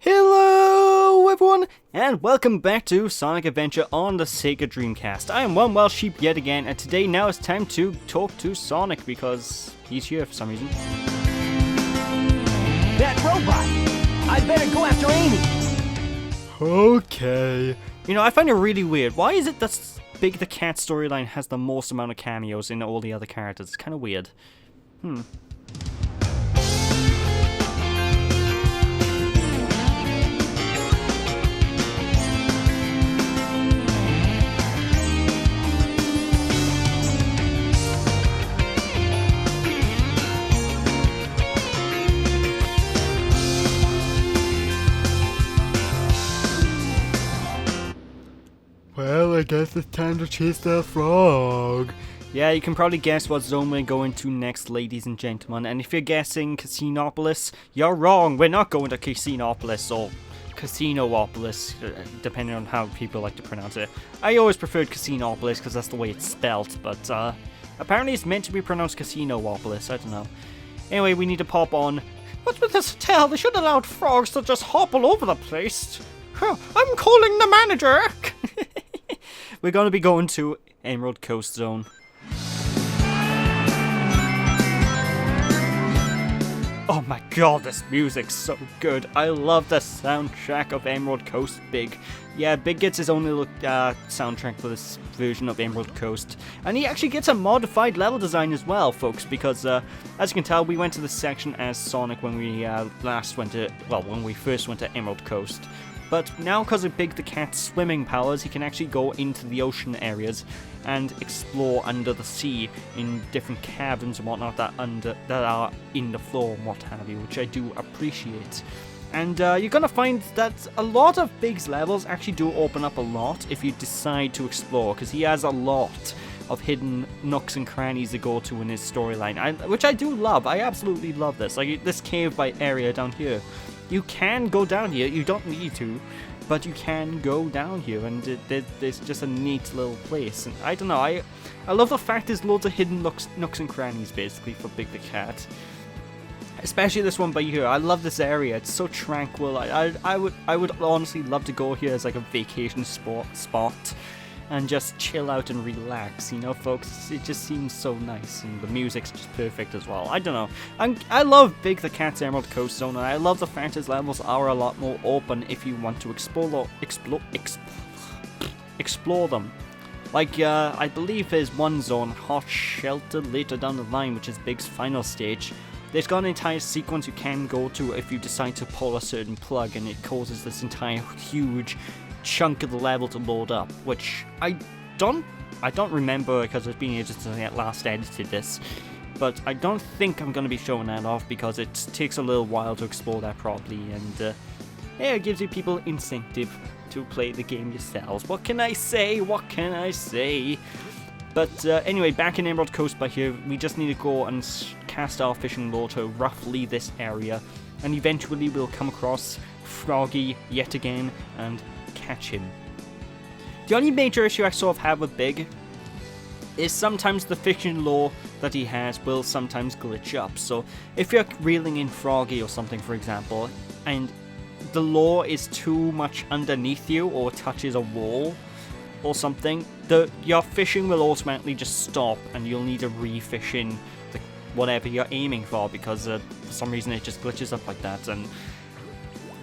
Hello everyone, and welcome back to Sonic Adventure on the SEGA Dreamcast. I am one wild sheep yet again, and today now it's time to talk to Sonic because he's here for some reason. That robot! I better go after Amy! Okay. You know, I find it really weird. Why is it that Big the Cat storyline has the most amount of cameos in all the other characters? It's kind of weird. Well, I guess it's time to chase the frog. Yeah, you can probably guess what zone we're going to next, ladies and gentlemen. And if you're guessing Casinopolis, you're wrong. We're not going to Casinopolis or Casinoopolis, depending on how people like to pronounce it. I always preferred Casinopolis because that's the way it's spelt, but apparently it's meant to be pronounced Casinoopolis. I don't know. Anyway, we need to pop on. What's with this hotel? They should allow frogs to just hop all over the place. Huh, I'm calling the manager. We're going to be going to Emerald Coast Zone. Oh my god, this music's so good. I love the soundtrack of Emerald Coast, Big. Yeah, Big gets his own little soundtrack for this version of Emerald Coast. And he actually gets a modified level design as well, folks, because as you can tell, we went to this section as Sonic when we when we first went to Emerald Coast. But now, because of Big the Cat's swimming powers, he can actually go into the ocean areas and explore under the sea in different caverns and whatnot that are in the floor and what have you, which I do appreciate. And you're going to find that a lot of Big's levels actually do open up a lot if you decide to explore, because he has a lot of hidden nooks and crannies to go to in his storyline, which I do love. I absolutely love this. Like this cave by area down here. You can go down here, you don't need to, but you can go down here, and there's just a neat little place. And I don't know, I love the fact there's loads of hidden nooks and crannies, basically, for Big the Cat. Especially this one by here. I love this area, it's so tranquil. I would honestly love to go here as like a vacation spot. And just chill out and relax, you know, folks. It just seems so nice, and the music's just perfect as well. I don't know. I love Big the Cat's Emerald Coast Zone, and I love the fact his levels are a lot more open if you want to explore them. Like, I believe there's one zone, Hot Shelter, later down the line, which is Big's final stage. There's got an entire sequence you can go to if you decide to pull a certain plug, and it causes this entire huge chunk of the level to load up, which I don't remember because it's been ages since I last edited this, but I don't think I'm going to be showing that off because it takes a little while to explore that properly, and yeah, it gives you people incentive to play the game yourselves. What can I say? But anyway, back in Emerald Coast by here, we just need to go and cast our fishing lure to roughly this area, and eventually we'll come across Froggy yet again and catch him. The only major issue I sort of have with Big is sometimes the fishing lure that he has will sometimes glitch up. So if you're reeling in Froggy or something, for example, and the lure is too much underneath you or touches a wall or something, your fishing will automatically just stop and you'll need to re-fish in whatever you're aiming for, because for some reason it just glitches up like that. And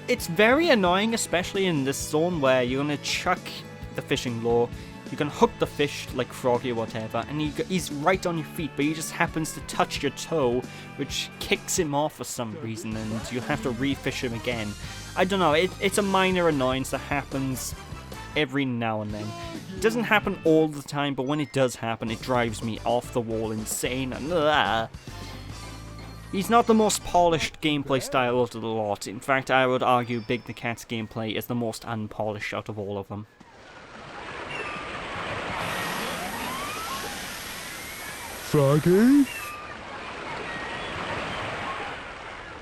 it's very annoying, especially in this zone where you're going to chuck the fishing lure, you can hook the fish like Froggy or whatever, and he's right on your feet, but he just happens to touch your toe, which kicks him off for some reason, and you have to re-fish him again. I don't know, it's a minor annoyance that happens every now and then. It doesn't happen all the time, but when it does happen, it drives me off the wall insane. And he's not the most polished gameplay style out of the lot. In fact, I would argue Big the Cat's gameplay is the most unpolished out of all of them. Froggy?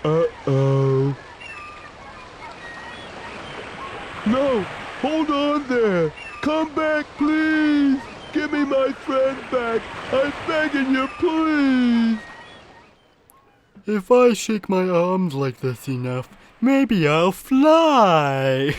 Uh-oh. No! Hold on there! Come back, please! Give me my friend back! I'm begging you, please! If I shake my arms like this enough, Maybe I'll fly.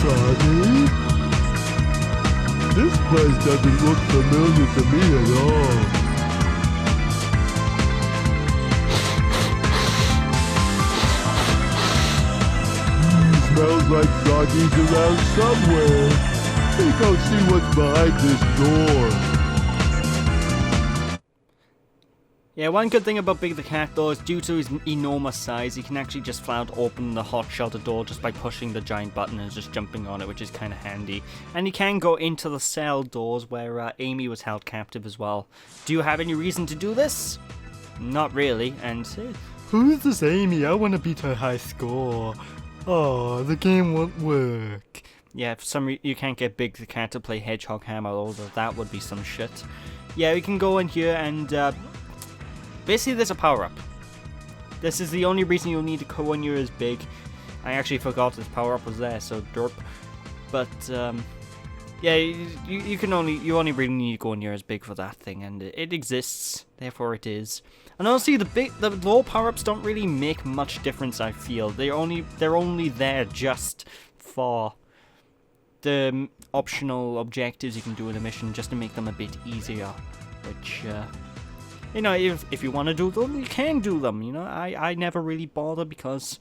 Froggy? This place doesn't look familiar to me at all. Smells like Froggy's around somewhere. Let me go see what's behind this door. Yeah, one good thing about Big the Cat though is due to his enormous size, he can actually just flat out open the hot shelter door just by pushing the giant button and just jumping on it, which is kind of handy. And he can go into the cell doors where Amy was held captive as well. Do you have any reason to do this? Not really, and who's this Amy? I want to beat her high score. Oh, the game won't work. Yeah, for some reason you can't get Big the Cat to play Hedgehog Hammer, although that would be some shit. Yeah, we can go in here and basically, there's a power-up. This is the only reason you'll need to go when you're as big. I actually forgot this power-up was there, so derp. But, yeah, you only really need to go when you're as big for that thing, and it exists, therefore it is. And honestly, the low power-ups don't really make much difference, I feel. They're only there just for the optional objectives you can do in a mission, just to make them a bit easier, which, you know, if you want to do them, you can do them, you know. I never really bother because,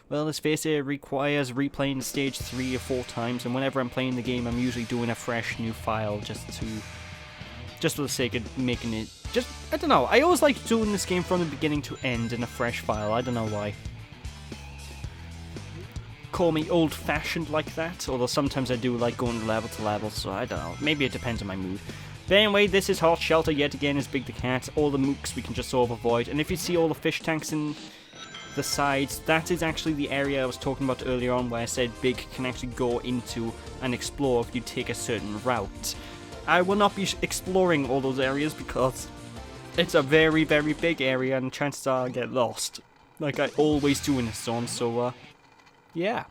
well, let's face it requires replaying the stage 3 or 4 times, and whenever I'm playing the game, I'm usually doing a fresh new file just for the sake of making it, I don't know, I always like doing this game from the beginning to end in a fresh file, I don't know why. Call me old-fashioned like that, although sometimes I do like going level to level, so I don't know, maybe it depends on my mood. But anyway, this is Hot Shelter yet again as Big the Cat. All the mooks we can just sort of avoid. And if you see all the fish tanks in the sides, that is actually the area I was talking about earlier on where I said Big can actually go into and explore if you take a certain route. I will not be exploring all those areas because it's a very, very big area and chances are I'll get lost. Like I always do in this zone, so yeah.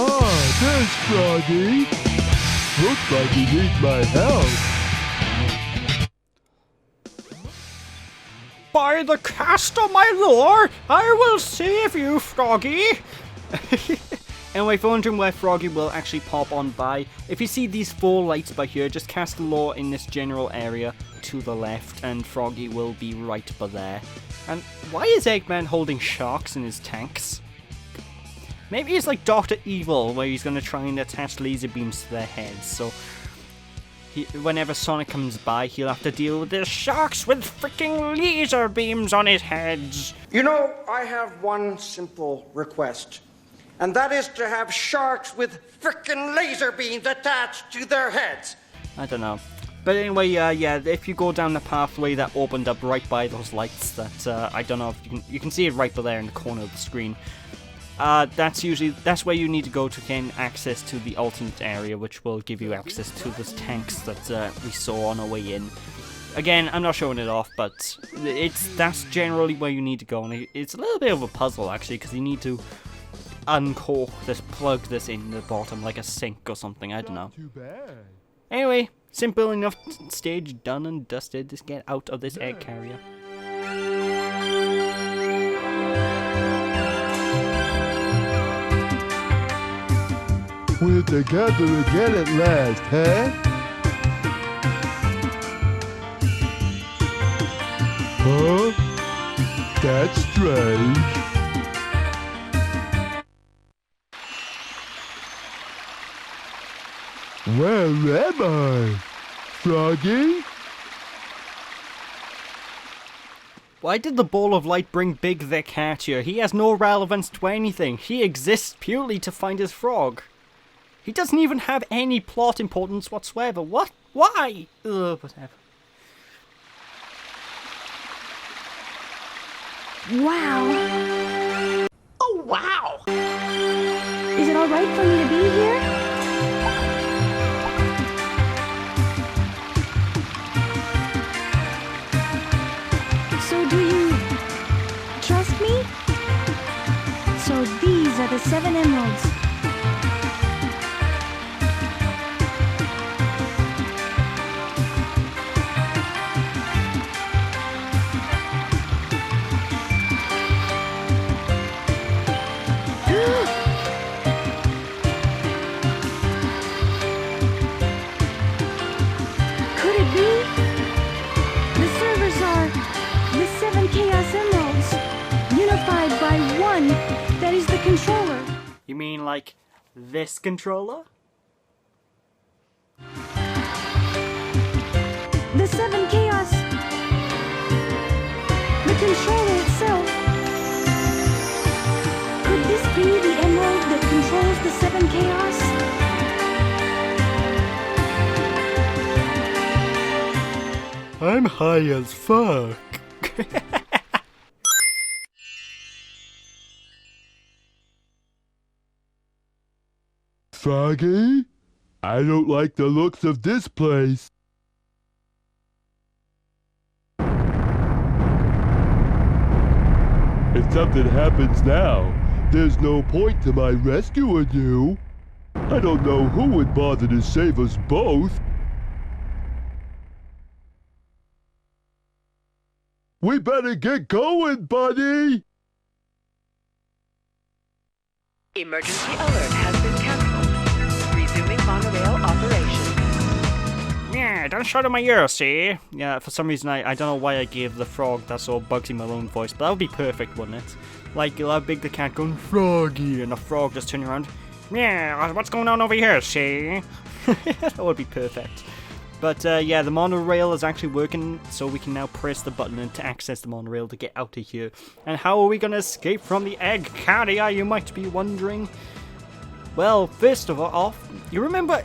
Ah, there's Froggy. Looks like he needs my help. By the cast of my lore, I will save you, Froggy! Anyway, if you're wondering where Froggy will actually pop on by, if you see these 4 lights by here, just cast the lore in this general area to the left, and Froggy will be right by there. And why is Eggman holding sharks in his tanks? Maybe it's like Dr. Evil, where he's going to try and attach laser beams to their heads, so whenever Sonic comes by, he'll have to deal with the sharks with freaking laser beams on his heads. You know, I have one simple request, and that is to have sharks with frickin' laser beams attached to their heads. I don't know. But anyway, yeah, if you go down the pathway that opened up right by those lights, that, I don't know if you can see it right there in the corner of the screen. That's where you need to go to gain access to the alternate area, which will give you access to those tanks that we saw on our way in. Again, I'm not showing it off, but that's generally where you need to go, and it's a little bit of a puzzle actually, because you need to uncork this, plug this in the bottom like a sink or something. I don't know. Too bad. Anyway, simple enough stage done and dusted. Just get out of this egg carrier. We're together again at last, huh? Huh? That's strange. Where am I? Froggy? Why did the ball of light bring Big the Cat here? He has no relevance to anything. He exists purely to find his frog. He doesn't even have any plot importance whatsoever. What? Why? Ugh, whatever. Wow. Oh, wow! Is it alright for me to be here? So do you trust me? So these are the 7 emeralds. Could it be? The servers are the 7 Chaos Emeralds, unified by one that is the controller. You mean like this controller? The 7 Chaos. The controller itself. Could this be the emerald that controls the 7 Chaos? I'm high as fuck. Froggy? I don't like the looks of this place. If something happens now, there's no point to my rescuing you. I don't know who would bother to save us both. We better get going, buddy! Emergency alert has been cancelled. Resuming monorail operation. Yeah, don't shout in my ear, see? Yeah, for some reason I don't know why I gave the frog that sort of Bugsy Malone voice, but that would be perfect, wouldn't it? Like, you'll have Big the Cat going, Froggy, and the frog just turning around, yeah, what's going on over here, see? That would be perfect. But yeah, the monorail is actually working, so we can now press the button to access the monorail to get out of here. And how are we going to escape from the egg carrier, you might be wondering? Well, first of all, you remember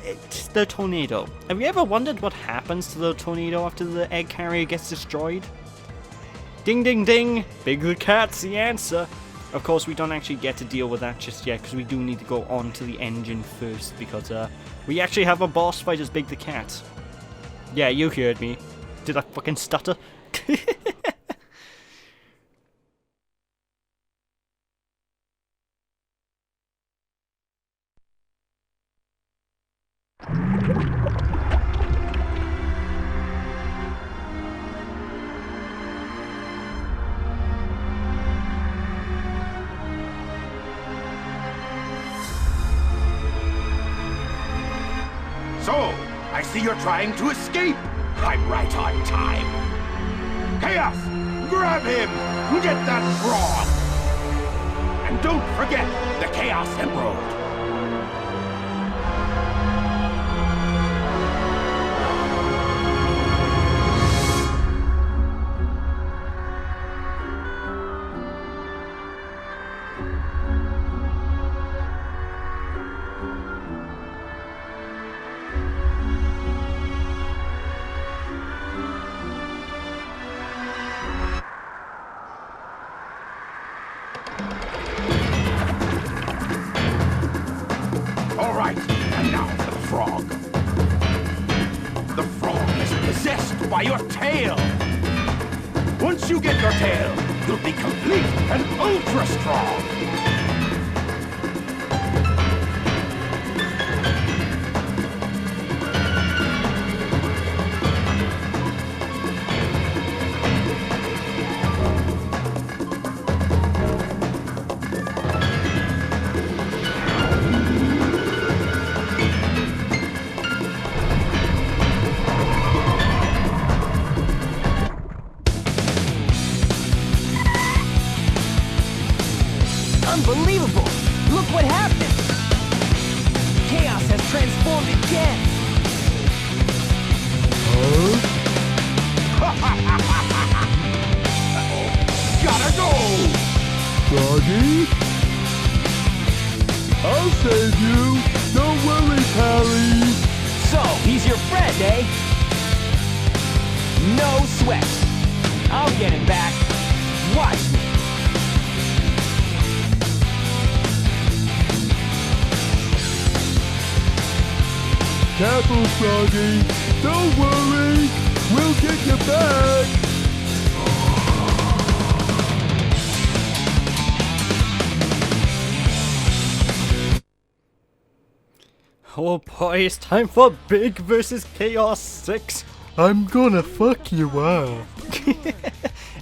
the tornado. Have you ever wondered what happens to the tornado after the egg carrier gets destroyed? Ding ding ding! Big the Cat's the answer. Of course, we don't actually get to deal with that just yet, because we do need to go on to the engine first, because we actually have a boss fight as Big the Cat. Yeah, you heard me. Did I fucking stutter? So, I see you're trying to escape. I'm right on time. Chaos, grab him! Get that frog! And don't forget the Chaos Emerald. And now for the frog. The frog is possessed by your tail. Once you get your tail, you'll be complete and ultra strong. Unbelievable! Look what happened! Chaos has transformed again! Gotta go! Froggy? I'll save you! Don't worry, Pally! So, he's your friend, eh? No sweat. I'll get him back. Watch me. Careful, Froggy. Don't worry. We'll get you back. Oh boy, it's time for Big vs. Chaos 6. I'm gonna fuck you up.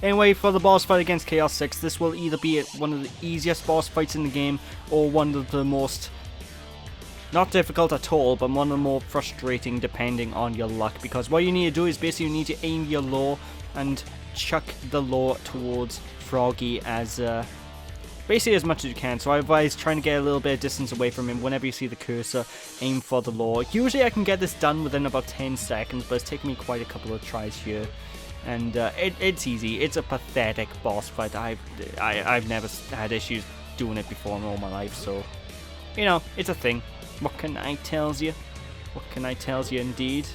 Anyway, for the boss fight against Chaos 6, this will either be one of the easiest boss fights in the game, or one of the most, not difficult at all, but one of the more frustrating depending on your luck. Because what you need to do is basically you need to aim your lure and chuck the lure towards Froggy as basically as much as you can. So I advise trying to get a little bit of distance away from him. Whenever you see the cursor, aim for the lure. Usually I can get this done within about 10 seconds, but it's taken me quite a couple of tries here. And it's easy. It's a pathetic boss fight. I've never had issues doing it before in all my life, so you know, it's a thing. What can I tell you? What can I tell you indeed?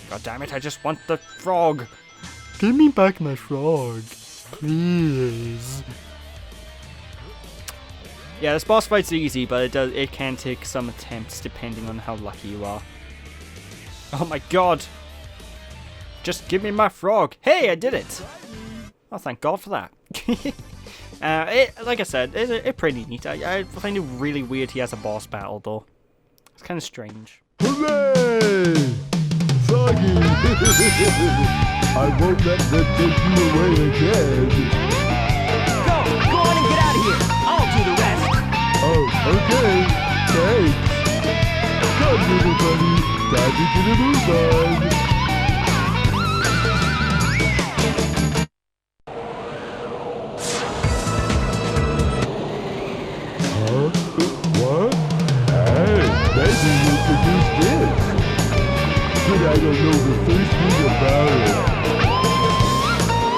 God damn it, I just want the frog. Give me back my frog, please. Yeah, this boss fight's easy, but it can take some attempts depending on how lucky you are. Oh my god! Just give me my frog! Hey, I did it! Oh, thank God for that. Like I said, it's pretty neat. I find it really weird he has a boss battle, though. It's kind of strange. Hooray! Froggy! I won't let them take you away again. Go on and get out of here. I'll do the rest. Oh, okay. Thanks. Come, little buddy. Time to get a move on. What? Hey, maybe you could use this. But I don't know the first thing about it.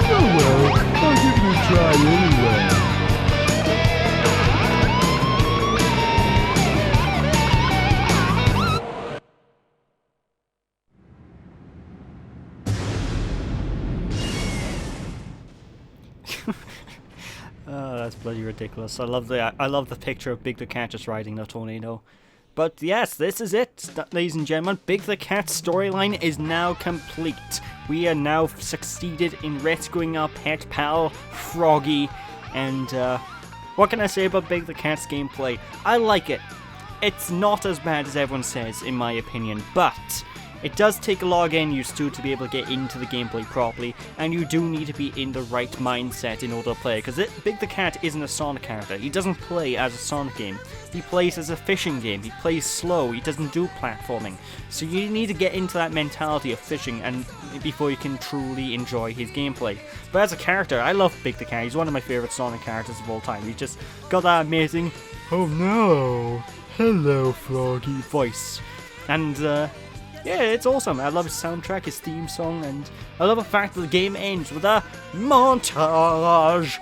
Oh well, I'll give it a try anyway. Oh, that's bloody ridiculous. I love the picture of Big the Cat just riding the tornado. But yes, this is it, ladies and gentlemen. Big the Cat's storyline is now complete. We are now succeeded in rescuing our pet pal, Froggy. And what can I say about Big the Cat's gameplay? I like it. It's not as bad as everyone says, in my opinion, but it does take a lot of getting used to be able to get into the gameplay properly, and you do need to be in the right mindset in order to play, because Big the Cat isn't a Sonic character. He doesn't play as a Sonic game. He plays as a fishing game. He plays slow. He doesn't do platforming. So you need to get into that mentality of fishing and before you can truly enjoy his gameplay. But as a character, I love Big the Cat. He's one of my favorite Sonic characters of all time. He's just got that amazing, oh no, hello Froggy voice. And yeah, it's awesome. I love his soundtrack, his theme song, and I love the fact that the game ends with a montage,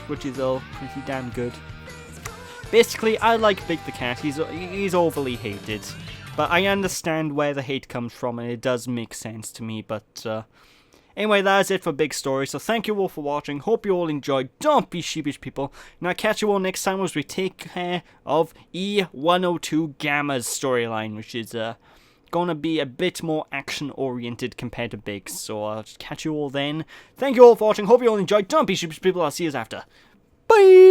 which is all pretty damn good. Basically, I like Big the Cat. He's overly hated, but I understand where the hate comes from, and it does make sense to me. But anyway, that's it for Big Story. So thank you all for watching. Hope you all enjoyed. Don't be sheepish, people. Now catch you all next time as we take care of E102 Gamma's storyline, which is gonna be a bit more action-oriented compared to Big's. So I'll catch you all then. Thank you all for watching. Hope you all enjoyed. Don't be sheepish, people. I'll see you after. Bye!